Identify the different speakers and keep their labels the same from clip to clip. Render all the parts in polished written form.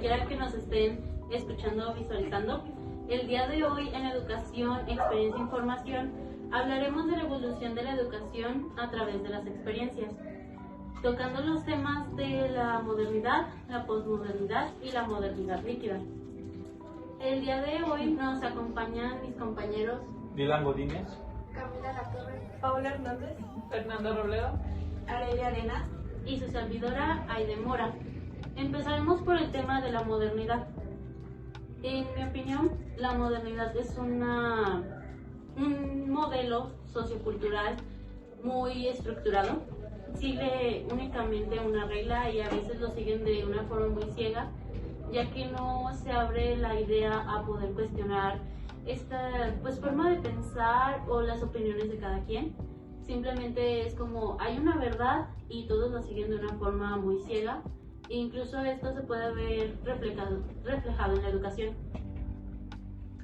Speaker 1: quiera que nos estén escuchando o visualizando. El día de hoy en Educación, Experiencia e Información hablaremos de la evolución de la educación a través de las experiencias, tocando los temas de la modernidad, la posmodernidad y la modernidad líquida. El día de hoy nos acompañan mis compañeros
Speaker 2: Dylan Godínez,
Speaker 3: Camila Latorre,
Speaker 4: Paula Hernández,
Speaker 5: Fernando Robledo,
Speaker 3: Aurelia Arenas
Speaker 1: y su servidora Aide Mora. Empezaremos por el tema de la modernidad. En mi opinión, la modernidad es un modelo sociocultural muy estructurado. Sigue únicamente una regla y a veces lo siguen de una forma muy ciega, ya que no se abre la idea a poder cuestionar esta forma de pensar o las opiniones de cada quien. Simplemente es como hay una verdad y todos la siguen de una forma muy ciega. E incluso esto se puede ver reflejado en la educación.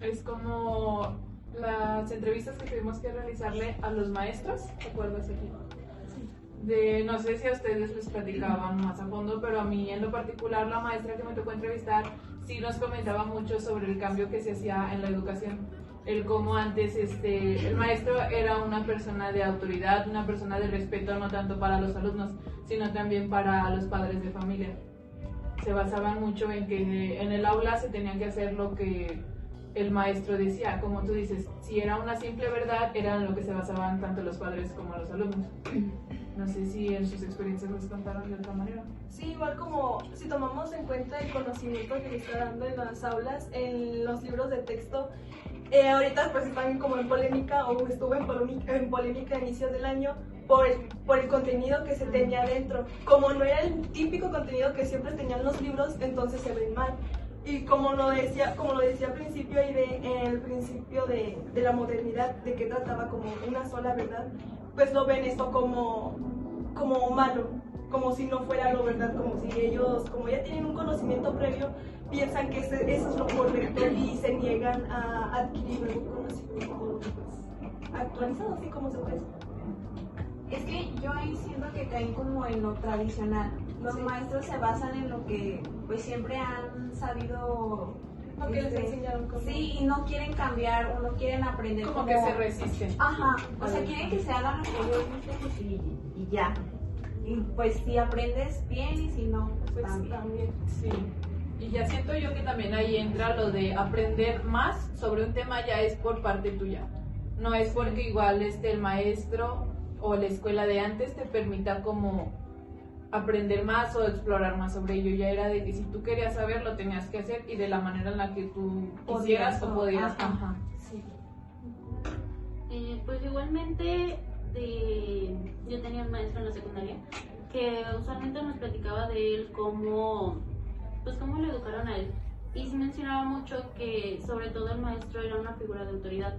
Speaker 5: es como las entrevistas que tuvimos que realizarle a los maestros, ¿te acuerdas aquí? No sé si a ustedes les platicaban más a fondo, pero a mí en lo particular la maestra que me tocó entrevistar sí nos comentaba mucho sobre el cambio que se hacía en la educación. El cómo antes el maestro era una persona de autoridad, una persona de respeto no tanto para los alumnos, sino también para los padres de familia. Se basaban mucho en que en el aula se tenía que hacer lo que el maestro decía, como tú dices, si era una simple verdad, era en lo que se basaban tanto los padres como los alumnos. No sé si en sus experiencias les contaron de otra manera.
Speaker 4: Sí, igual como si tomamos en cuenta el conocimiento que le está dando en las aulas, en los libros de texto, ahorita pues están como en polémica o estuvo en polémica a inicios del año por el contenido que se tenía dentro. Como no era el típico contenido que siempre tenían los libros, entonces se ven mal. Y como lo decía al principio y en el principio de la modernidad, de que trataba como una sola verdad, pues lo ven esto como malo, como si no fuera lo verdad, como si ellos, como ya tienen un conocimiento previo, piensan que eso es lo correcto y se niegan a adquirir nuevo conocimiento actualizado, así como se puede.
Speaker 3: Es que yo ahí siento que caen como en lo tradicional. Los maestros se basan en lo que pues siempre han sabido.
Speaker 4: Lo que les enseñaron como.
Speaker 3: Sí, y no quieren cambiar o no quieren aprender.
Speaker 5: Como que se resisten.
Speaker 3: Ajá, o sea, quieren que se haga lo que ellos dicen y ya. Y pues si aprendes bien y si no, pues también.
Speaker 5: Sí. Y ya siento yo que también ahí entra lo de aprender más sobre un tema, ya es por parte tuya. No es porque igual el maestro o la escuela de antes te permita como aprender más o explorar más sobre ello. Ya era de que si tú querías saber lo tenías que hacer y de la manera en la que tú quisieras o podías.
Speaker 3: Ajá.
Speaker 5: Sí.
Speaker 1: Pues igualmente yo tenía un maestro en la secundaria que usualmente nos platicaba de él cómo lo educaron a él, y se mencionaba mucho que sobre todo el maestro era una figura de autoridad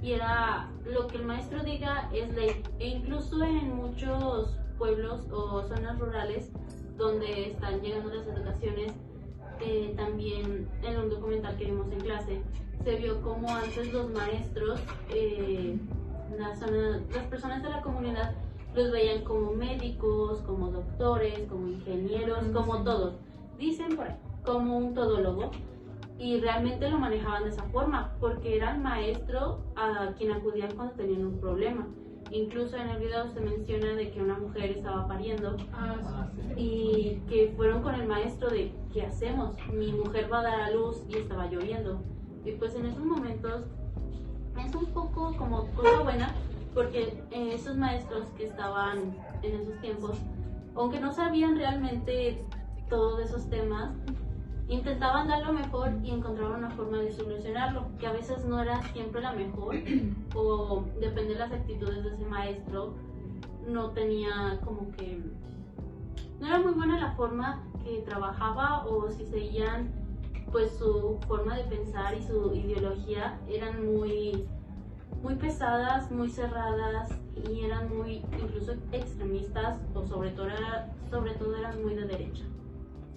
Speaker 1: y era lo que el maestro diga es ley. E incluso en muchos pueblos o zonas rurales donde están llegando las educaciones, también en un documental que vimos en clase se vio como antes los maestros, las personas de la comunidad los veían como médicos, como doctores, como ingenieros, como todos, dicen por ahí, como un todólogo, y realmente lo manejaban de esa forma porque era el maestro a quien acudían cuando tenían un problema. Incluso en el video se menciona de que una mujer estaba pariendo y que fueron con el maestro de ¿qué hacemos? Mi mujer va a dar a luz y estaba lloviendo. Y pues en esos momentos es un poco como cosa buena porque esos maestros que estaban en esos tiempos, aunque no sabían realmente todos esos temas, intentaban dar lo mejor y encontraban una forma de solucionarlo, que a veces no era siempre la mejor, o depende de las actitudes de ese maestro, no tenía como que, no era muy buena la forma que trabajaba, o si seguían pues su forma de pensar y su ideología eran muy pesadas, muy cerradas y eran muy incluso extremistas, o sobre todo eran muy de derecha.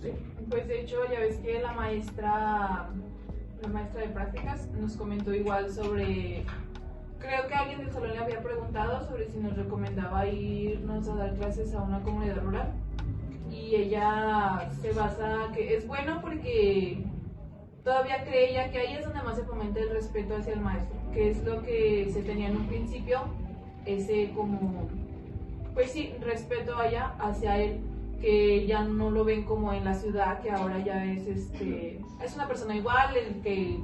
Speaker 5: Sí, pues de hecho ya ves que la maestra de prácticas nos comentó igual sobre, creo que alguien del salón le había preguntado sobre si nos recomendaba irnos a dar clases a una comunidad rural, y y ella se basa que es bueno porque todavía cree ella que ahí es donde más se fomenta el respeto hacia el maestro, que es lo que se tenía en un principio, ese como, pues sí, respeto allá hacia él, que ya no lo ven como en la ciudad, que ahora ya es una persona igual, el que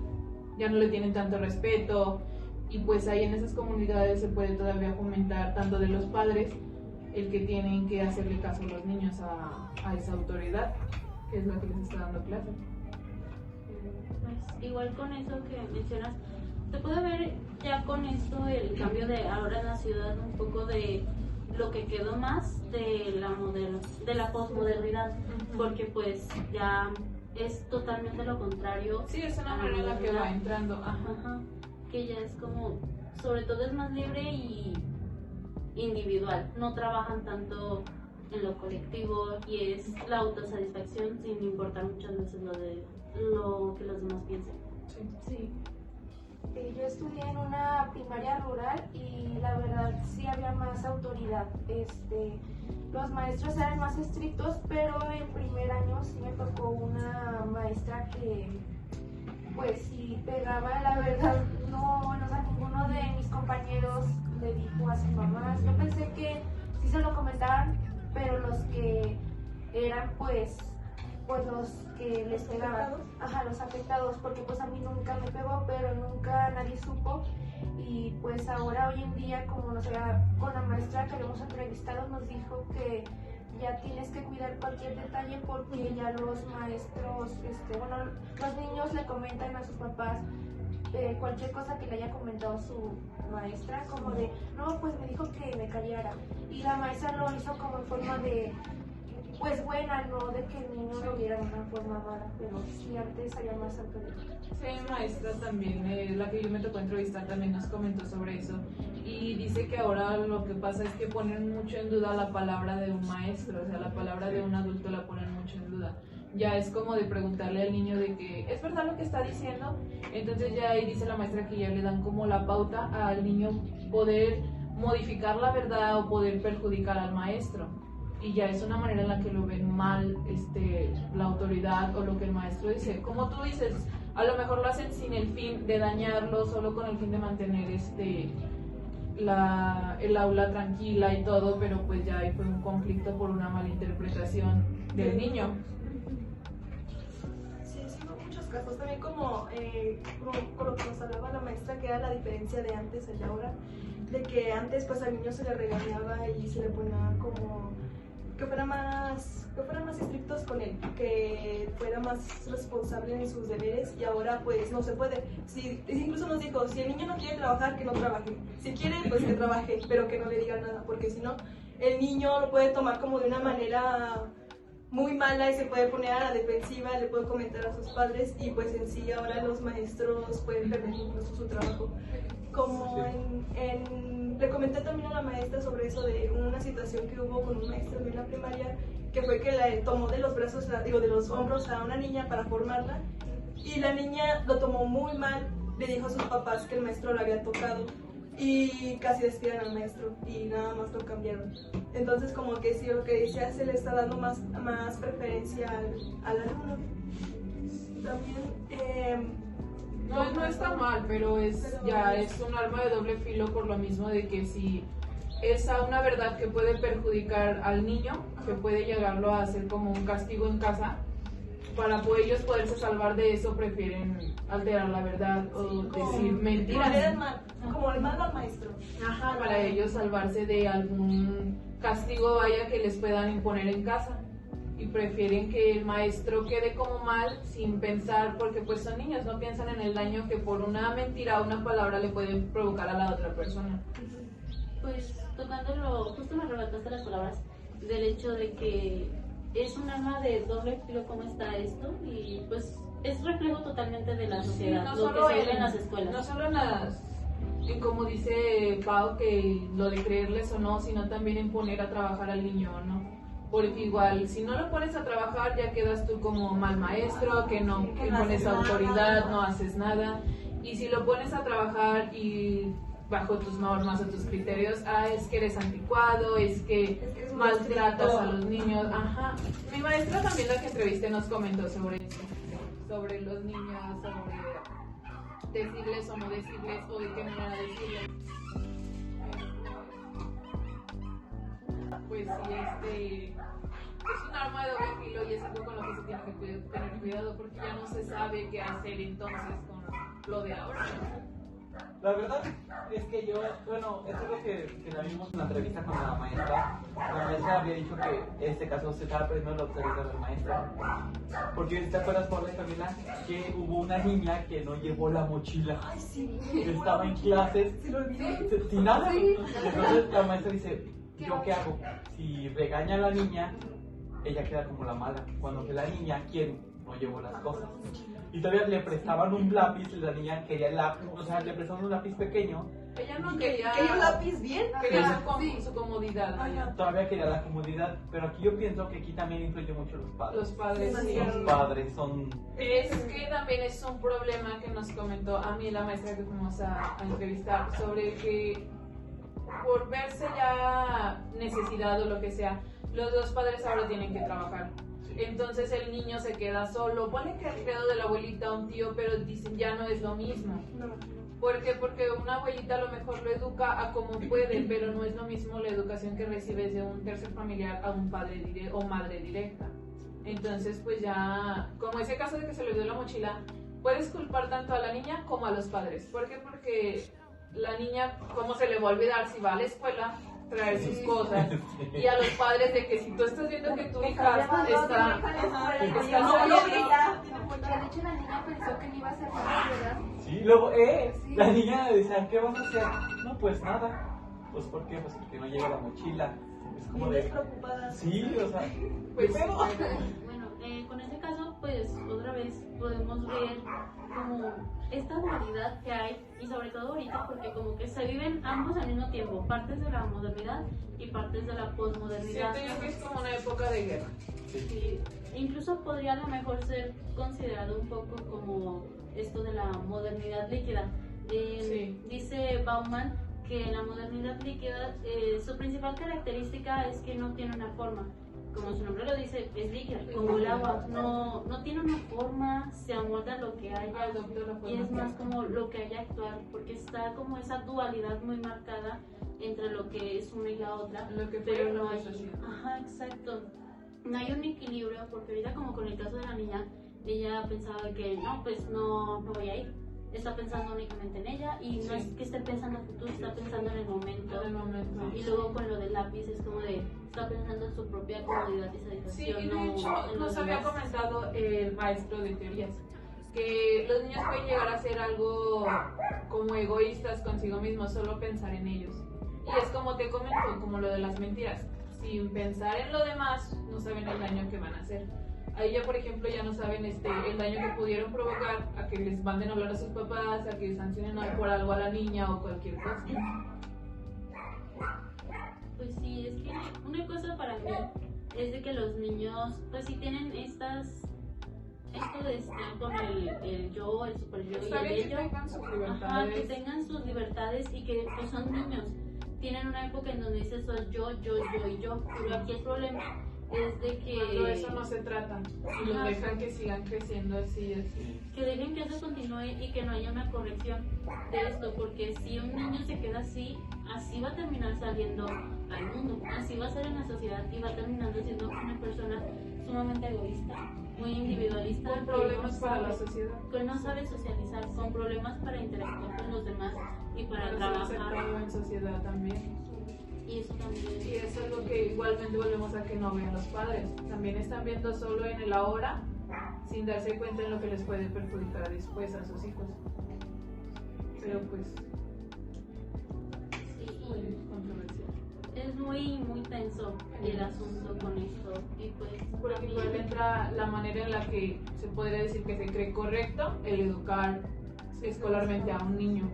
Speaker 5: ya no le tienen tanto respeto, y pues ahí en esas comunidades se puede todavía fomentar tanto de los padres el que tienen que hacerle caso a los niños a esa autoridad, que es la que les está dando clase.
Speaker 1: Pues igual con eso que mencionas, se puede ver ya con esto el cambio de ahora en la ciudad, un poco de lo que quedó más de la posmodernidad, porque pues ya es totalmente lo contrario.
Speaker 5: Sí, es una manera en la que va entrando.
Speaker 1: Ajá, que ya es como, sobre todo es más libre y individual, no trabajan tanto en lo colectivo y es la autosatisfacción sin importar muchas veces lo que los demás piensen.
Speaker 2: Sí. Yo estudié en una primaria rural y la verdad sí había más autoridad. Los maestros eran más estrictos, pero en primer año sí me tocó una maestra que pues sí pegaba, la verdad no, bueno, o sea, ninguno de mis compañeros le dijo a sus mamás. Yo pensé que sí se lo comentaban, pero los que eran pues los que les pegaban, los afectados, porque pues a mí nunca me pegó, pero nunca nadie supo. Y pues ahora hoy en día, como nos había, con la maestra que lo hemos entrevistado, nos dijo que ya tienes que cuidar cualquier detalle porque ya los maestros, los niños le comentan a sus papás cualquier cosa que le haya comentado su maestra, como de, no, pues me dijo que me callara. Y la maestra lo hizo como en forma de, pues buena, no de que el niño lo viera de una forma mala, pero sí antes había más autoridad.
Speaker 5: Sí, maestra también, la que yo me tocó entrevistar también nos comentó sobre eso y dice que ahora lo que pasa es que ponen mucho en duda la palabra de un maestro, o sea, la palabra de un adulto la ponen mucho en duda. Ya es como de preguntarle al niño de que es verdad lo que está diciendo, entonces ya ahí dice la maestra que ya le dan como la pauta al niño poder modificar la verdad o poder perjudicar al maestro. Y ya es una manera en la que lo ven mal la autoridad o lo que el maestro dice. Como tú dices, a lo mejor lo hacen sin el fin de dañarlo, solo con el fin de mantener el aula tranquila y todo, pero pues ya ahí fue un conflicto por una mala interpretación del niño.
Speaker 4: Sí, sí, hubo muchos casos. También como con lo que nos hablaba la maestra, que era la diferencia de antes y de ahora, de que antes pues al niño se le regañaba y se le ponía como que fueran más estrictos con él, que fuera más responsable en sus deberes, y ahora pues no se puede. Incluso nos dijo, si el niño no quiere trabajar, que no trabaje, si quiere pues que trabaje, pero que no le diga nada, porque si no el niño lo puede tomar como de una manera muy mala y se puede poner a la defensiva, le puede comentar a sus padres, y pues en sí ahora los maestros pueden perder incluso su trabajo. Como le comenté también a la maestra sobre eso de una situación que hubo con un maestro en la primaria, que fue que la tomó de los brazos, de los hombros a una niña para formarla, y la niña lo tomó muy mal, le dijo a sus papás que el maestro la había tocado y casi despiden al maestro y nada más lo cambiaron. Entonces como que sí, lo que decía, se le está dando más preferencia al alumno. También
Speaker 5: no está mal, pero ya es un arma de doble filo, por lo mismo de que si es a una verdad que puede perjudicar al niño, que puede llegarlo a hacer como un castigo en casa, para ellos poderse salvar de eso prefieren alterar la verdad o decir mentiras.
Speaker 4: Como el mal al maestro.
Speaker 5: Ajá, para ellos salvarse de algún castigo vaya que les puedan imponer en casa. Y prefieren que el maestro quede como mal sin pensar, porque pues son niños, no piensan en el daño que por una mentira o una palabra le pueden provocar a la otra persona.
Speaker 1: Pues tocándolo, justo me arrebataste las palabras del hecho de que es un arma de doble filo como está esto, y pues es reflejo totalmente de la sociedad,
Speaker 5: sí,
Speaker 1: lo que se ve en las escuelas.
Speaker 5: No solo en como dice Pau, que lo de creerles o no, sino también en poner a trabajar al niño o no. Porque igual, si no lo pones a trabajar, ya quedas tú como mal maestro, que pones autoridad, no haces nada. Y si lo pones a trabajar y bajo tus normas o tus criterios, es que eres anticuado, es que
Speaker 4: eres muy
Speaker 5: maltratas
Speaker 4: estricto.
Speaker 5: a los niños. Ajá. Mi maestra también, la que entrevisté, nos comentó sobre eso, sobre los niños, sobre decirles o no decirles, o de qué manera decirles. Pues sí, es un arma de doble filo y es algo con lo que se tiene que tener cuidado, porque ya no se sabe qué hacer entonces con lo de ahora.
Speaker 6: La verdad es que yo, bueno, esto es lo que la vimos en la entrevista con la maestra. La maestra había dicho que en este caso se estaba perdiendo la autoridad de la maestra. Porque te acuerdas, por Camila, que hubo una niña que no llevó la mochila.
Speaker 4: Ay, sí.
Speaker 6: Estaba en clases
Speaker 4: Se lo olvidé.
Speaker 6: sin nada. Entonces la maestra dice, ¿yo qué hago? Si regaña a la niña, ella queda como la mala. Cuando que la niña, ¿quién no llevó las cosas? Y todavía le prestaban un lápiz, la niña quería el lápiz, o sea, le prestaban un lápiz pequeño.
Speaker 5: Ella no quería,
Speaker 4: ¿Quería un lápiz bien?
Speaker 5: quería su comodidad.
Speaker 4: Ajá.
Speaker 6: Todavía quería la comodidad, pero aquí yo pienso que aquí también influye mucho los padres.
Speaker 5: Los padres, sí.
Speaker 6: Los padres son...
Speaker 5: Es que también es un problema que nos comentó a mí la maestra que fuimos a entrevistar, sobre que por verse ya necesidad o lo que sea, los dos padres ahora tienen que trabajar. Entonces el niño se queda solo, pone que al cuidado de la abuelita o un tío, pero dicen ya no es lo mismo. ¿Por qué? Porque una abuelita a lo mejor lo educa a como puede, pero no es lo mismo la educación que recibes de un tercer familiar a un padre o madre directa. Entonces pues ya, como ese caso de que se le dio la mochila, puedes culpar tanto a la niña como a los padres. ¿Por qué? Porque la niña, ¿cómo se le va a olvidar si va a la escuela? Traer sus cosas, y a los padres de que si tú estás viendo que tu hija está
Speaker 2: De hecho, la niña pensó que no iba a hacer nada, ¿verdad?
Speaker 6: Sí, luego, la niña decía, ¿qué vas a hacer? No, pues nada. Pues ¿por qué? Pues porque no llega la mochila. Es como de...
Speaker 4: Despreocupada.
Speaker 6: Sí, o sea,
Speaker 5: pues,
Speaker 6: pero...
Speaker 1: Bueno, con ese caso, pues otra vez podemos ver como esta dualidad que hay, y sobre todo ahorita porque como que se viven ambos al mismo tiempo, partes de la modernidad y partes de la posmodernidad.
Speaker 5: siento yo que es como una época de guerra.
Speaker 1: Sí, incluso podría a lo mejor ser considerado un poco como esto de la modernidad líquida.
Speaker 5: Sí.
Speaker 1: Dice Bauman que la modernidad líquida, su principal característica es que no tiene una forma. Como su nombre lo dice, es líquida, como el agua. No tiene una forma, se amolda lo que haya, y es más como lo que haya actual, porque está como esa dualidad muy marcada entre lo que es una y la otra,
Speaker 5: Lo que
Speaker 1: pero
Speaker 5: fue
Speaker 1: no
Speaker 5: lo que
Speaker 1: hay,
Speaker 5: es así.
Speaker 1: ajá, exacto, no hay un equilibrio, porque ahorita como con el caso de la niña, ella pensaba que no, pues no voy a ir, está pensando únicamente en ella, y no
Speaker 5: Sí.
Speaker 1: es que esté pensando en el futuro, está pensando en el momento.
Speaker 5: En el momento.
Speaker 1: Y luego con lo del lápiz es como de, está pensando en su propia comodidad y
Speaker 5: Sí,
Speaker 1: satisfacción.
Speaker 5: y de
Speaker 1: no
Speaker 5: hecho
Speaker 1: en
Speaker 5: nos
Speaker 1: los
Speaker 5: había
Speaker 1: demás.
Speaker 5: comentado el maestro de teorías que los niños pueden llegar a ser algo como egoístas consigo mismos, solo pensar en ellos. Y es como te comento, como lo de las mentiras. Sin pensar en lo demás, no saben el daño que van a hacer. Ahí ya, por ejemplo, ya no saben el daño que pudieron provocar a que les manden a hablar a sus papás, a que sancionen por algo a la niña o cualquier cosa.
Speaker 1: Pues sí, es que una cosa para mí es de que los niños, pues sí tienen esto de estar con el yo, el super yo
Speaker 5: Está
Speaker 1: y el
Speaker 5: bien que
Speaker 1: ello.
Speaker 5: tengan sus
Speaker 1: Ajá, que
Speaker 5: libertades.
Speaker 1: tengan sus libertades y que pues son niños. Tienen una época en donde dices soy yo y yo. Pero aquí el problema es de
Speaker 5: Cuando
Speaker 1: que
Speaker 5: eso no se trata y los
Speaker 1: Ajá.
Speaker 5: dejan que sigan creciendo así, así.
Speaker 1: que dejen que eso continúe y que no haya una corrección de esto, porque si un niño se queda así va a terminar saliendo al mundo, así va a ser en la sociedad y va terminando siendo una persona sumamente egoísta, muy individualista,
Speaker 5: Con problemas para la sociedad.
Speaker 1: que no sabe socializar, con problemas para interactuar con los demás y para
Speaker 5: Para ser
Speaker 1: trabajar,
Speaker 5: aceptado en sociedad también.
Speaker 1: y eso también.
Speaker 5: Y eso es lo que igualmente volvemos a que no ven los padres. También están viendo solo en el ahora, sin darse cuenta en lo que les puede perjudicar después a sus hijos. Pero pues,
Speaker 1: Sí,
Speaker 5: muy controversial.
Speaker 1: es muy tenso el asunto con esto, y pues
Speaker 5: Porque igual entra la manera en la que se podría decir que se cree correcto el educar escolarmente a un niño.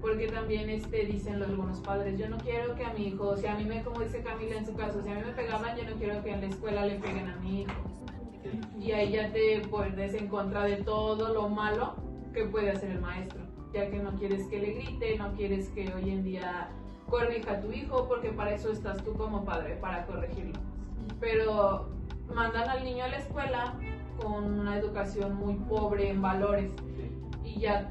Speaker 5: Porque también dicen algunos padres, yo no quiero que a mi hijo, si a mí como dice Camila en su caso, si a mí me pegaban, yo no quiero que en la escuela le peguen a mi hijo. Y ahí ya te pones en contra de todo lo malo que puede hacer el maestro. ya que no quieres que le grite, no quieres que hoy en día corrija a tu hijo, porque para eso estás tú como padre, para corregirlo. Pero mandan al niño a la escuela con una educación muy pobre en valores y ya,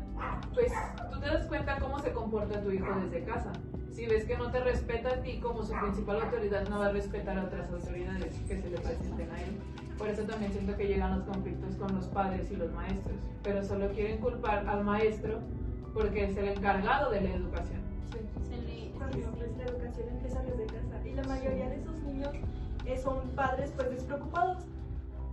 Speaker 5: pues tú te das cuenta cómo se comporta tu hijo desde casa. Si ves que no te respeta a ti como su principal autoridad, no va a respetar a otras autoridades que se le presenten a él. Por eso también siento que llegan los conflictos con los padres y los maestros, pero solo quieren culpar al maestro porque es el encargado de la educación.
Speaker 4: La educación empieza desde casa y la mayoría de esos niños son padres pues despreocupados.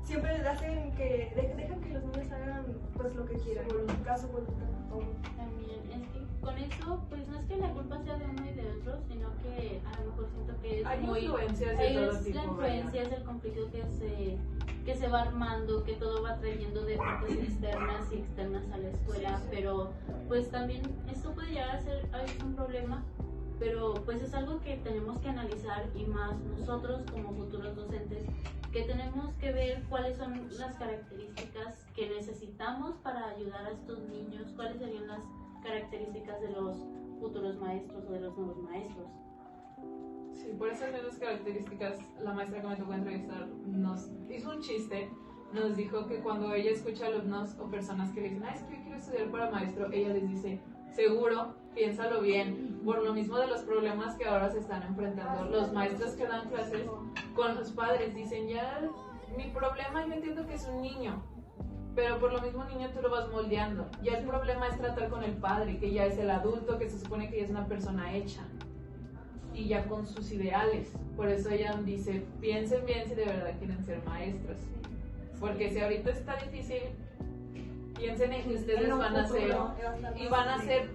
Speaker 4: Siempre hacen que dejan que los niños hagan pues lo que quieran, en caso voluntad, todo.
Speaker 1: También es que con eso, pues no es que la culpa sea de uno y de otro, sino que a lo mejor siento que es
Speaker 5: Hay
Speaker 1: muy
Speaker 5: influencias de todo
Speaker 1: es
Speaker 5: tipo.
Speaker 1: la influencia, es el conflicto que se va armando, que todo va trayendo de partes externas y externas a la escuela, pero pues también esto puede llegar a ser a veces un problema, pero pues es algo que tenemos que analizar y más nosotros como futuros docentes, que tenemos que ver cuáles son las características que necesitamos para ayudar a estos niños, cuáles serían las características de los futuros maestros o de los nuevos maestros.
Speaker 5: Sí, por esas mismas características, la maestra que me tocó entrevistar nos hizo un chiste, nos dijo que cuando ella escucha alumnos o personas que le dicen, es que yo quiero estudiar para maestro, ella les dice, seguro, piénsalo bien, por lo mismo de los problemas que ahora se están enfrentando los maestros que dan clases con los padres, dicen, ya mi problema, yo entiendo que es un niño, pero por lo mismo niño tú lo vas moldeando, ya el problema es tratar con el padre, que ya es el adulto, que se supone que ya es una persona hecha y ya con sus ideales. Por eso ella dice, piensen bien si de verdad quieren ser maestros, porque si ahorita está difícil, piensen en que ustedes van a ser y van a ser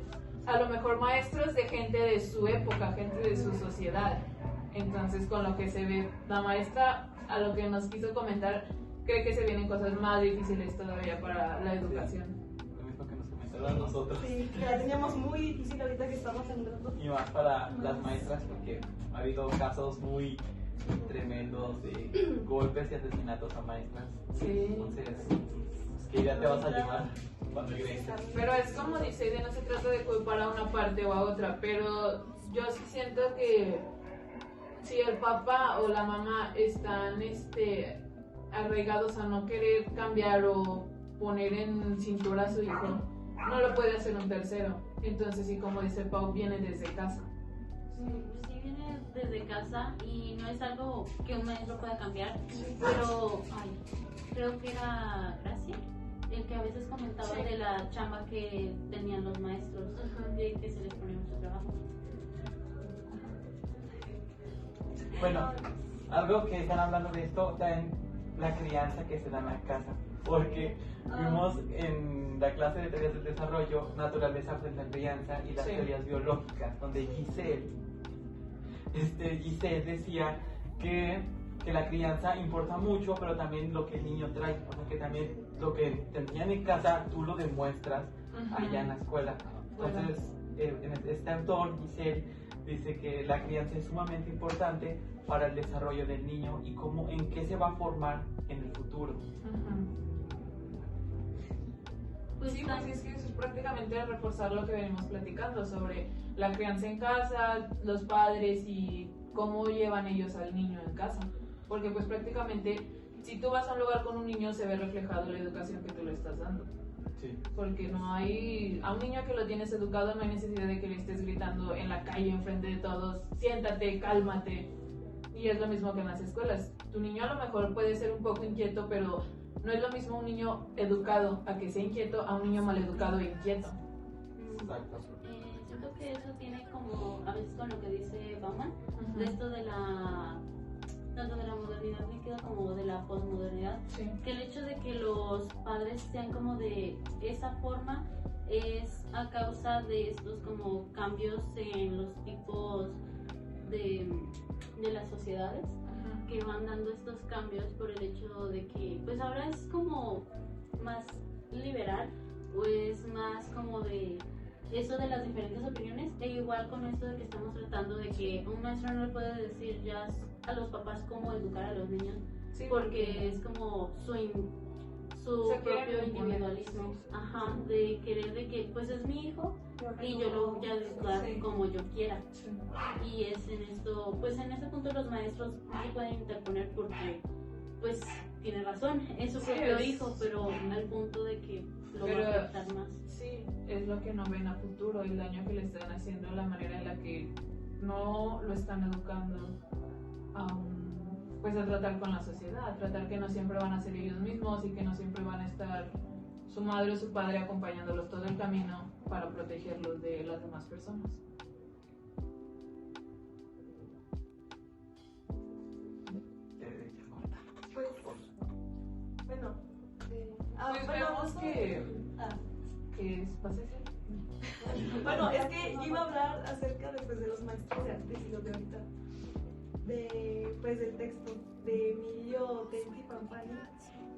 Speaker 5: a lo mejor maestros de gente de su época, gente de su sociedad. Entonces con lo que se ve, la maestra a lo que nos quiso comentar, cree que se vienen cosas más difíciles todavía para la educación.
Speaker 6: Lo mismo que nos comentaron a nosotros.
Speaker 4: Sí, que la teníamos muy difícil ahorita que estamos entrando.
Speaker 6: Y más para las maestras, porque ha habido casos muy tremendos de golpes y asesinatos a maestras.
Speaker 5: Sí.
Speaker 6: Entonces, es que ya te vas a llevar cuando egreses.
Speaker 5: Pero es como dice, de no se trata de culpar a una parte o a otra, pero yo sí siento que si el papá o la mamá están arraigados a no querer cambiar o poner en cintura a su hijo, no lo puede hacer un tercero. Entonces, sí, como dice Pau, viene desde casa.
Speaker 1: Sí, viene desde casa y no es algo que un maestro pueda cambiar, pero creo que era Gracia el que a veces comentaba de la chamba que tenían los maestros, de que se les ponía mucho trabajo.
Speaker 6: Bueno, algo que están hablando de esto, también la crianza que se da en la casa, porque vimos en la clase de teorías del desarrollo, naturaleza frente a crianza y las teorías biológicas, donde Giselle decía que la crianza importa mucho, pero también lo que el niño trae, o sea que también lo que te enseñan en casa, tú lo demuestras allá en la escuela. Entonces, este autor, Giselle, dice que la crianza es sumamente importante para el desarrollo del niño y en qué se va a formar en el futuro.
Speaker 1: Pues
Speaker 5: sí, pues es que eso es prácticamente reforzar lo que venimos platicando sobre la crianza en casa, los padres y cómo llevan ellos al niño en casa. Porque pues prácticamente si tú vas a un lugar con un niño se ve reflejado la educación que tú le estás dando.
Speaker 6: Sí.
Speaker 5: Porque no hay, a un niño que lo tienes educado no hay necesidad de que le estés gritando en la calle enfrente de todos, siéntate, cálmate. Y es lo mismo que en las escuelas. Tu niño a lo mejor puede ser un poco inquieto, pero no es lo mismo un niño educado a que sea inquieto a un niño maleducado e inquieto.
Speaker 6: Exacto.
Speaker 1: Siento que eso tiene como, a veces con lo que dice Bauman, de esto de tanto de la modernidad líquida como de la posmodernidad, que el hecho de que los padres sean como de esa forma es a causa de estos como cambios en los tipos de las sociedades, que van dando estos cambios por el hecho de que pues ahora es como más liberal o es más como de eso de las diferentes opiniones, e igual con esto de que estamos tratando de que un maestro no le puede decir ya a los papás cómo educar a los niños, porque es como su
Speaker 5: Se quieren
Speaker 1: propio
Speaker 5: imponer.
Speaker 1: individualismo, ajá, de querer de que pues es mi hijo y yo lo voy a educar
Speaker 3: Sí.
Speaker 1: como yo quiera.
Speaker 5: Sí.
Speaker 1: Y es en esto, pues en ese punto los maestros no se pueden interponer porque pues tiene razón, es su
Speaker 5: Sí,
Speaker 1: propio
Speaker 5: es-
Speaker 1: hijo, pero al punto de que lo va
Speaker 5: Pero-
Speaker 1: a afectar más.
Speaker 5: Sí, es lo que no ven a futuro, el daño que le están haciendo, la manera en la que no lo están educando pues a tratar con la sociedad, a tratar que no siempre van a ser ellos mismos y que no siempre van a estar su madre o su padre acompañándolos todo el camino para protegerlos de las demás personas.
Speaker 4: Pues, bueno.
Speaker 5: Pues
Speaker 4: bueno,
Speaker 5: vemos
Speaker 4: justo-
Speaker 5: que
Speaker 4: ah,
Speaker 5: es paciencia.
Speaker 4: bueno, es que yo iba a hablar acerca de, pues, de los maestros de antes y los de ahorita. Pues del texto de Emilio Tenzi Pampani,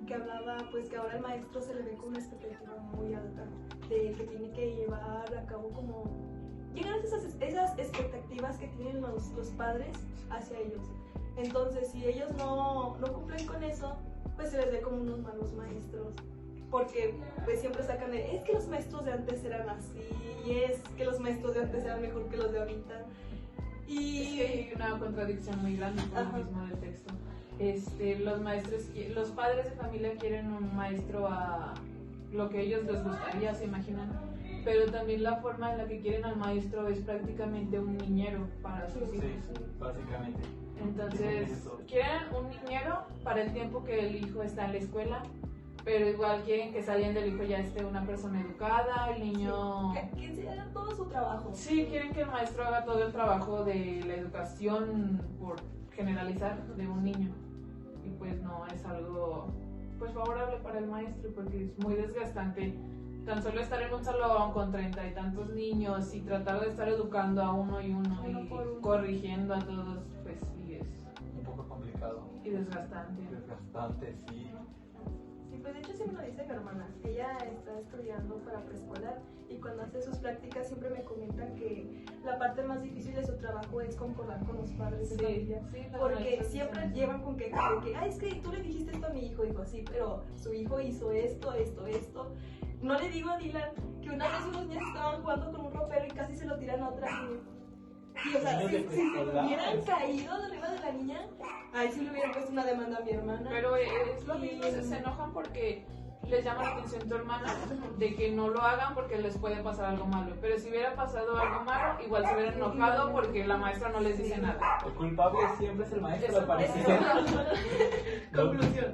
Speaker 4: que hablaba pues que ahora el maestro se le ve con una expectativa muy alta, de que tiene que llevar a cabo como llegar a esas expectativas que tienen los padres hacia ellos. Entonces, si ellos no cumplen con eso, pues se les ve como unos malos maestros. Porque pues siempre sacan de, es que los maestros de antes eran así, y es que los maestros de antes eran mejor que los de ahorita. Y
Speaker 5: Es que hay una contradicción muy grande con
Speaker 4: Ajá.
Speaker 5: lo mismo del texto. Los padres de familia quieren un maestro a lo que ellos les gustaría, se imaginan, pero también la forma en la que quieren al maestro es prácticamente un niñero para sus
Speaker 6: Sí,
Speaker 5: hijos.
Speaker 6: básicamente.
Speaker 5: Entonces, quieren un niñero para el tiempo que el hijo está en la escuela, pero igual quieren que saliendo del hijo ya esté una persona educada, el niño...
Speaker 4: que se haga todo su trabajo.
Speaker 5: Sí, quieren que el maestro haga todo el trabajo de la educación, por generalizar, de un niño. Y pues no es algo pues favorable para el maestro porque es muy desgastante. Tan solo estar en un salón con 30 y tantos niños y tratar de estar educando a uno y
Speaker 4: Uno
Speaker 5: y
Speaker 4: por uno.
Speaker 5: corrigiendo a todos, pues sí es
Speaker 6: Un poco complicado.
Speaker 5: y desgastante.
Speaker 6: Desgastante, sí.
Speaker 4: Sí, pues de hecho sí me lo dice mi hermana. Ella está estudiando para preescolar y cuando hace sus prácticas siempre me comentan que la parte más difícil de su trabajo es concordar con los padres de familia.
Speaker 5: sí, las
Speaker 4: Porque
Speaker 5: maestras
Speaker 4: siempre
Speaker 5: dicen eso.
Speaker 4: llevan con quejas de que, ay, es que tú le dijiste esto a mi hijo. Digo, sí, pero su hijo hizo esto. No le digo a Dylan que una vez unos niños estaban jugando con un ropero y casi se lo tiran a otra niña. Y o sea,
Speaker 6: Niños
Speaker 4: si
Speaker 6: de
Speaker 4: se
Speaker 6: preescolar.
Speaker 4: hubieran caído de arriba de la niña, ahí sí le hubieran puesto una demanda a mi hermana.
Speaker 5: Pero es lo mismo, se enojan porque les llama la atención tu hermana de que no lo hagan porque les puede pasar algo malo. Pero si hubiera pasado algo malo, igual se hubieran enojado porque la maestra no les dice nada.
Speaker 6: El culpable siempre es el maestro,
Speaker 5: Eso
Speaker 6: al parecer.
Speaker 4: Conclusión.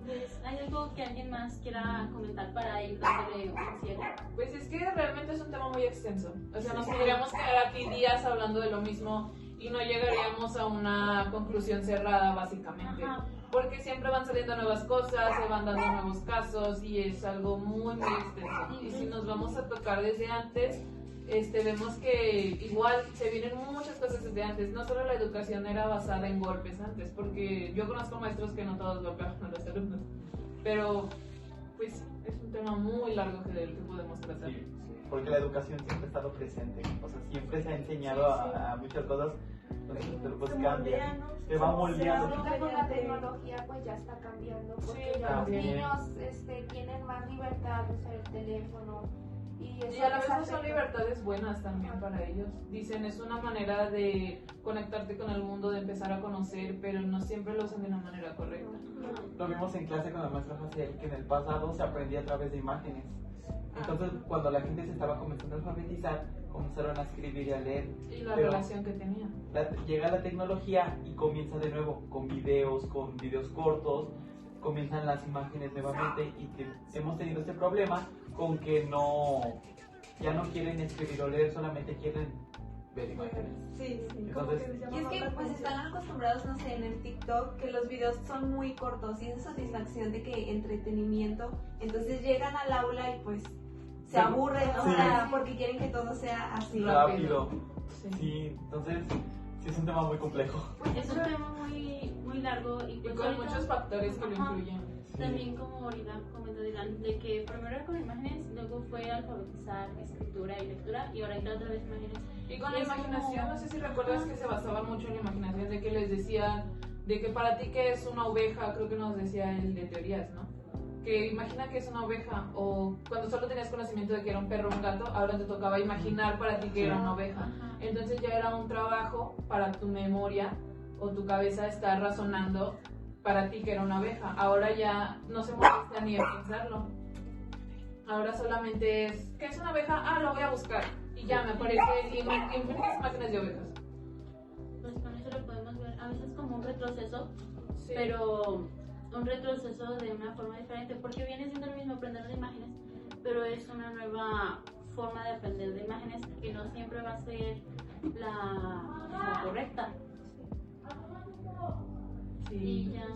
Speaker 1: Pues, ¿hay algo que alguien más quiera comentar para ir dándole un cierre?
Speaker 5: Pues es que realmente es un tema muy extenso. O sea, nos podríamos quedar aquí días hablando de lo mismo y no llegaríamos a una conclusión cerrada, básicamente.
Speaker 1: Ajá.
Speaker 5: Porque siempre van saliendo nuevas cosas, se van dando nuevos casos y es algo muy, muy extenso. Y si nos vamos a tocar desde antes, vemos que igual se vienen muchas cosas desde antes. No solo la educación era basada en golpes antes, porque yo conozco maestros que no todos golpeaban a los alumnos. Pero, pues, es un tema muy largo del que podemos tratar.
Speaker 6: Sí, porque la educación siempre ha estado presente, o sea, siempre se ha enseñado a muchas cosas, entonces, pero pues
Speaker 4: Se
Speaker 6: cambia,
Speaker 4: moldea, ¿no?
Speaker 6: se va moldeando.
Speaker 2: Ahorita con la tecnología pues ya está cambiando porque
Speaker 5: Sí,
Speaker 2: ya los
Speaker 6: también.
Speaker 2: niños tienen más libertad de usar el teléfono y eso
Speaker 5: Y a la
Speaker 2: les
Speaker 5: vez no son
Speaker 2: afecta.
Speaker 5: libertades buenas también para ellos. Dicen, es una manera de conectarte con el mundo, de empezar a conocer, pero no siempre lo usan de una manera correcta.
Speaker 6: Lo vimos en clase con la maestra Facial, que en el pasado se aprendía a través de imágenes. Entonces, cuando la gente se estaba comenzando a alfabetizar, comenzaron a escribir y a leer.
Speaker 5: Y la
Speaker 6: Pero
Speaker 5: relación que tenía.
Speaker 6: llega la tecnología y comienza de nuevo con videos cortos, comienzan las imágenes nuevamente y hemos tenido este problema con que ya no quieren escribir o leer, solamente quieren ver imágenes.
Speaker 4: Sí, como
Speaker 6: Entonces-
Speaker 4: que les llama
Speaker 3: Y es
Speaker 4: más
Speaker 3: que
Speaker 4: la
Speaker 3: pues
Speaker 4: atención.
Speaker 3: están acostumbrados, no sé, en el TikTok, que los videos son muy cortos y esa satisfacción de que entretenimiento, entonces llegan al aula y pues se
Speaker 6: Sí.
Speaker 3: aburren, o
Speaker 6: Sí.
Speaker 3: sea, porque quieren que todo sea así.
Speaker 6: Rápido.
Speaker 5: Sí.
Speaker 6: Sí, entonces sí es un tema muy complejo.
Speaker 1: Es un tema muy, muy largo y
Speaker 5: Y
Speaker 1: pues
Speaker 5: con
Speaker 1: ahorita-
Speaker 5: muchos factores que lo
Speaker 1: Ajá.
Speaker 5: influyen.
Speaker 1: También como ahorita comenta Dylan, de que primero era con imágenes, luego fue alfabetizar, escritura y lectura y ahora otra vez imágenes.
Speaker 5: Y con la
Speaker 1: Es
Speaker 5: imaginación,
Speaker 1: como-
Speaker 5: no sé si recuerdas que se basaba mucho en la imaginación, de que les decían, de que para ti que es una oveja, creo que nos decía el de teorías, ¿no? Que imagina que es una oveja, o cuando solo tenías conocimiento de que era un perro o un gato, ahora te tocaba imaginar para ti que era una oveja. Entonces ya era un trabajo para tu memoria o tu cabeza estar razonando para ti que era una oveja. Ahora ya no se molesta ni en pensarlo. Ahora solamente es, ¿qué es una oveja? Ah, lo voy a buscar. Y ya me aparece infinitas imágenes de ovejas.
Speaker 1: Pues con eso lo podemos ver a veces como un retroceso,
Speaker 5: Sí.
Speaker 1: pero un retroceso de una forma diferente, porque viene siendo lo mismo aprender de imágenes, pero es una nueva forma de aprender de imágenes que no siempre va a ser la correcta.
Speaker 5: Sí.
Speaker 1: Y ya,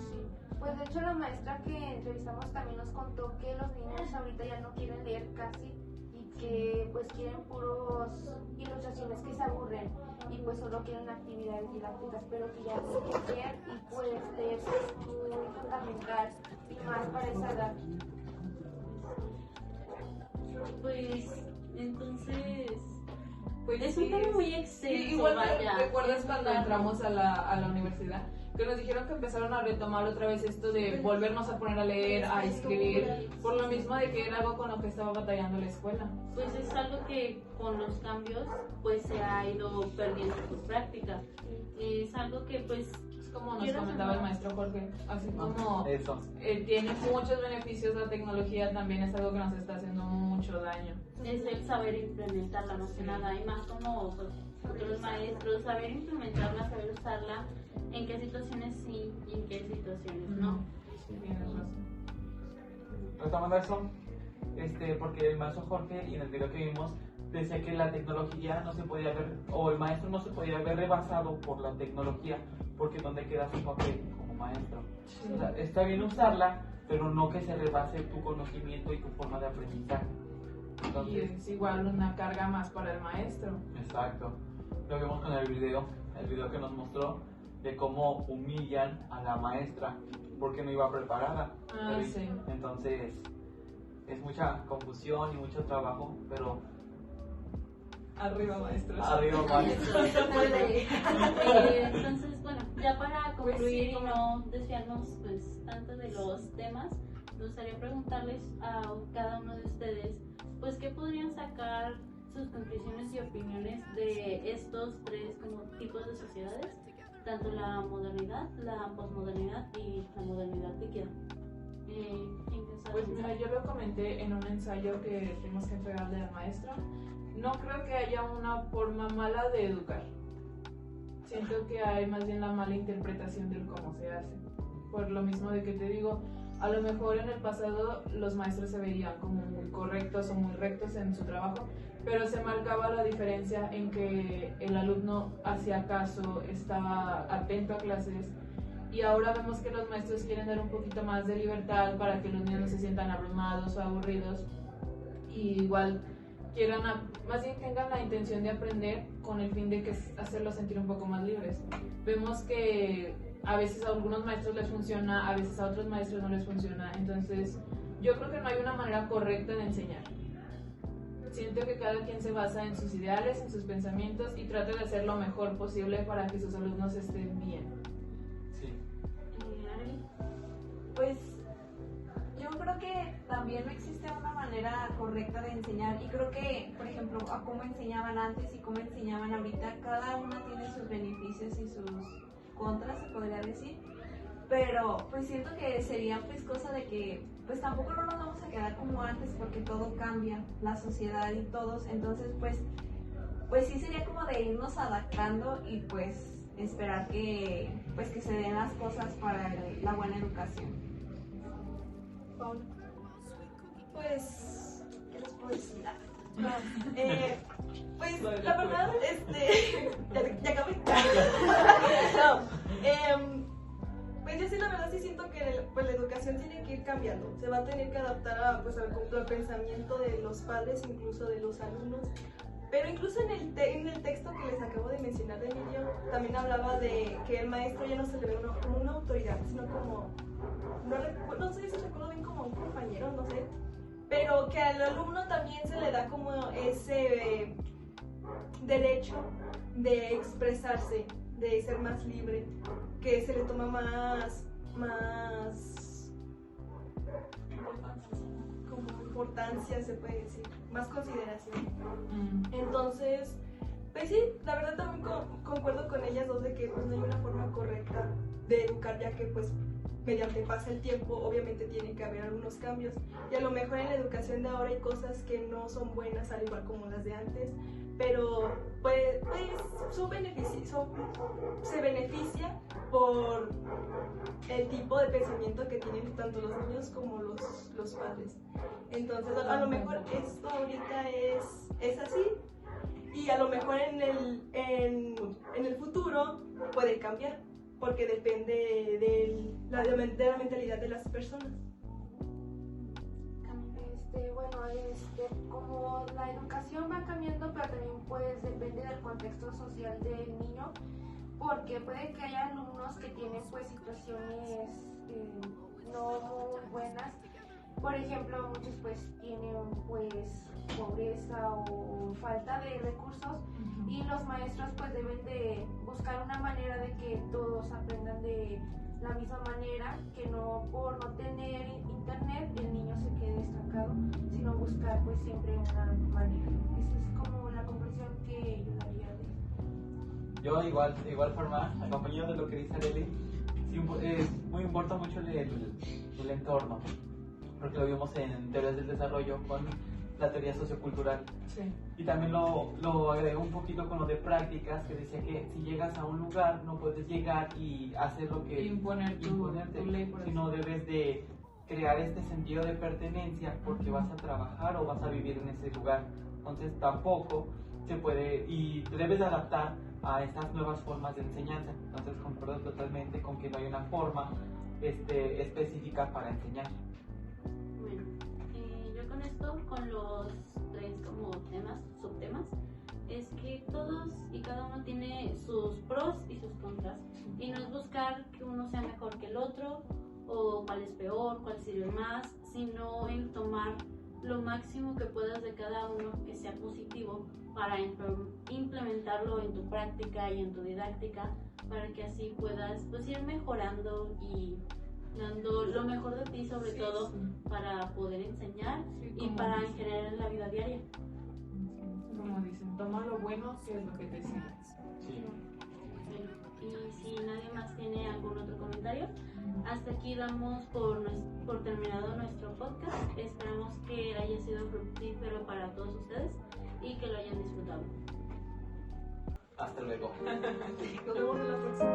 Speaker 2: Pues de hecho la maestra que entrevistamos también nos contó que los niños ahorita ya no quieren leer casi y que pues quieren puros ilustraciones que se aburren y pues solo quieren actividades didácticas, pero que ya puedes leer y puedes leer es muy fundamental y más para esa edad.
Speaker 1: pues entonces
Speaker 5: Pues
Speaker 1: es
Speaker 5: sí,
Speaker 1: un tema muy extenso.
Speaker 5: Sí, igual
Speaker 1: vaya,
Speaker 5: recuerdas
Speaker 1: es
Speaker 5: cuando
Speaker 1: largo.
Speaker 5: entramos a la universidad, que nos dijeron que empezaron a retomar otra vez esto de volvernos a poner a leer, a escribir, por lo mismo de que era algo con lo que estaba batallando la escuela.
Speaker 1: Pues es algo que con los cambios pues se ha ido perdiendo por práctica. Es algo que pues
Speaker 5: Es como nos
Speaker 1: Quiero
Speaker 5: comentaba el
Speaker 1: saber.
Speaker 5: maestro Jorge, así como
Speaker 6: Eso.
Speaker 5: tiene muchos beneficios la tecnología, también es algo que nos está haciendo mucho daño.
Speaker 1: es el saber implementarla más que nada, y más como pues, futuros maestros, saber implementarla, saber usarla, en qué situaciones sí y en qué situaciones no.
Speaker 5: Sí, tienes razón.
Speaker 6: Retomando eso, porque el maestro Jorge, y en el video que vimos, decía que la tecnología no se podía ver, o el maestro no se podía ver rebasado por la tecnología, porque ¿dónde queda su papel como maestro? O sea, está bien usarla, pero no que se rebase tu conocimiento y tu forma de aprendizaje.
Speaker 5: Y
Speaker 6: Entonces,
Speaker 5: es igual una carga más para el maestro.
Speaker 6: exacto. Lo vimos con el video que nos mostró de cómo humillan a la maestra porque no iba preparada.
Speaker 5: Ah, sí.
Speaker 6: Entonces, es mucha confusión y mucho trabajo, pero
Speaker 5: Arriba maestros.
Speaker 6: arriba maestro.
Speaker 1: Entonces, bueno, ya para
Speaker 5: Pues
Speaker 1: concluir
Speaker 5: sí,
Speaker 1: y no desviarnos pues tanto de los temas, me gustaría preguntarles a cada uno de ustedes, pues, ¿qué podrían sacar sus conclusiones y opiniones de estos tres como tipos de sociedades? Tanto la modernidad, la posmodernidad y la modernidad líquida.
Speaker 5: Pues mira, yo lo comenté en un ensayo que tuvimos que entregarle al maestro. No creo que haya una forma mala de educar. Siento que hay más bien la mala interpretación del cómo se hace. Por lo mismo de que te digo, a lo mejor en el pasado los maestros se veían como muy correctos o muy rectos en su trabajo, pero se marcaba la diferencia en que el alumno hacía caso, estaba atento a clases, y ahora vemos que los maestros quieren dar un poquito más de libertad para que los niños no se sientan abrumados o aburridos, y igual quieran, más bien tengan la intención de aprender con el fin de que hacerlos sentir un poco más libres. Vemos que a veces a algunos maestros les funciona, a veces a otros maestros no les funciona, entonces yo creo que no hay una manera correcta de enseñar. Siento que cada quien se basa en sus ideales, en sus pensamientos y trata de hacer lo mejor posible para que sus alumnos estén bien.
Speaker 6: Sí.
Speaker 3: Pues yo creo que también no existe una manera correcta de enseñar y creo que, por ejemplo, a cómo enseñaban antes y cómo enseñaban ahorita, cada una tiene sus beneficios y sus contras, se podría decir, pero pues siento que sería pues cosa de que pues tampoco no nos vamos a quedar como antes porque todo cambia, la sociedad y todos, entonces pues sí sería como de irnos adaptando y pues esperar que pues que se den las cosas para la buena educación.
Speaker 4: Paula. Pues, ¿qué les puedo decir? Pues la verdad, ya acabé. No, pues yo sí, la verdad sí siento que pues, la educación tiene que ir cambiando. Se va a tener que adaptar a, pues, al pensamiento de los padres, incluso de los alumnos. Pero incluso en el texto que les acabo de mencionar de Emilio, también hablaba de que el maestro ya no se le ve como una autoridad, sino como, no sé si recuerdo bien, como un compañero, no sé, pero que al alumno también se le da como ese derecho de expresarse, de ser más libre, que se le toma más como importancia, se puede decir, más consideración. Entonces, pues sí, la verdad también concuerdo con ellas dos de que pues, no hay una forma correcta de educar, ya que pues mediante pasa el tiempo obviamente tiene que haber algunos cambios, y a lo mejor en la educación de ahora hay cosas que no son buenas al igual como las de antes, pero pues se beneficia por el tipo de pensamiento que tienen tanto los niños como los padres. Entonces a lo mejor esto ahorita es así, y a lo mejor en el futuro puede cambiar, porque depende de la mentalidad de las personas.
Speaker 2: Bueno, como la educación va cambiando, pero también pues depende del contexto social del niño, porque puede que haya alumnos que tienen pues situaciones no muy buenas. Por ejemplo, muchos pues tienen pues pobreza o falta de recursos, y los maestros pues deben de buscar una manera de que todos aprendan de la misma manera, que no por no tener internet el niño se quede estancado, sino buscar pues siempre una manera. Esa es como la conclusión que yo daría de...
Speaker 6: Yo de igual forma, acompañado de lo que dice Arely, sí, muy importa mucho el entorno, porque lo vimos en teorías del desarrollo con la teoría sociocultural.
Speaker 5: Sí.
Speaker 6: Y también lo agregó un poquito con lo de prácticas, que decía que si llegas a un lugar no puedes llegar y hacer lo que
Speaker 5: imponerte,
Speaker 6: tu ley, sino debes de crear este sentido de pertenencia, porque vas a trabajar o vas a vivir en ese lugar. Entonces tampoco se puede, y te debes de adaptar a estas nuevas formas de enseñanza. Entonces concuerdo totalmente con que no hay una forma específica para enseñar.
Speaker 1: Bueno, yo con esto, con los tres como subtemas, es que todos y cada uno tiene sus pros y sus contras, y no es buscar que uno sea mejor que el otro o cuál es peor, cuál sirve más, sino en tomar lo máximo que puedas de cada uno que sea positivo para implementarlo en tu práctica y en tu didáctica, para que así puedas pues ir mejorando y dando lo mejor de ti, sobre todo para poder enseñar y para en general en la vida diaria.
Speaker 5: Como dicen, toma lo bueno, que es lo que te sirve.
Speaker 6: Sí.
Speaker 1: Bueno, y si nadie más tiene algún otro comentario, hasta aquí damos por terminado nuestro podcast. Esperamos que haya sido fructífero para todos ustedes y que lo hayan disfrutado.
Speaker 6: Hasta luego.
Speaker 4: Nos vemos en la próxima.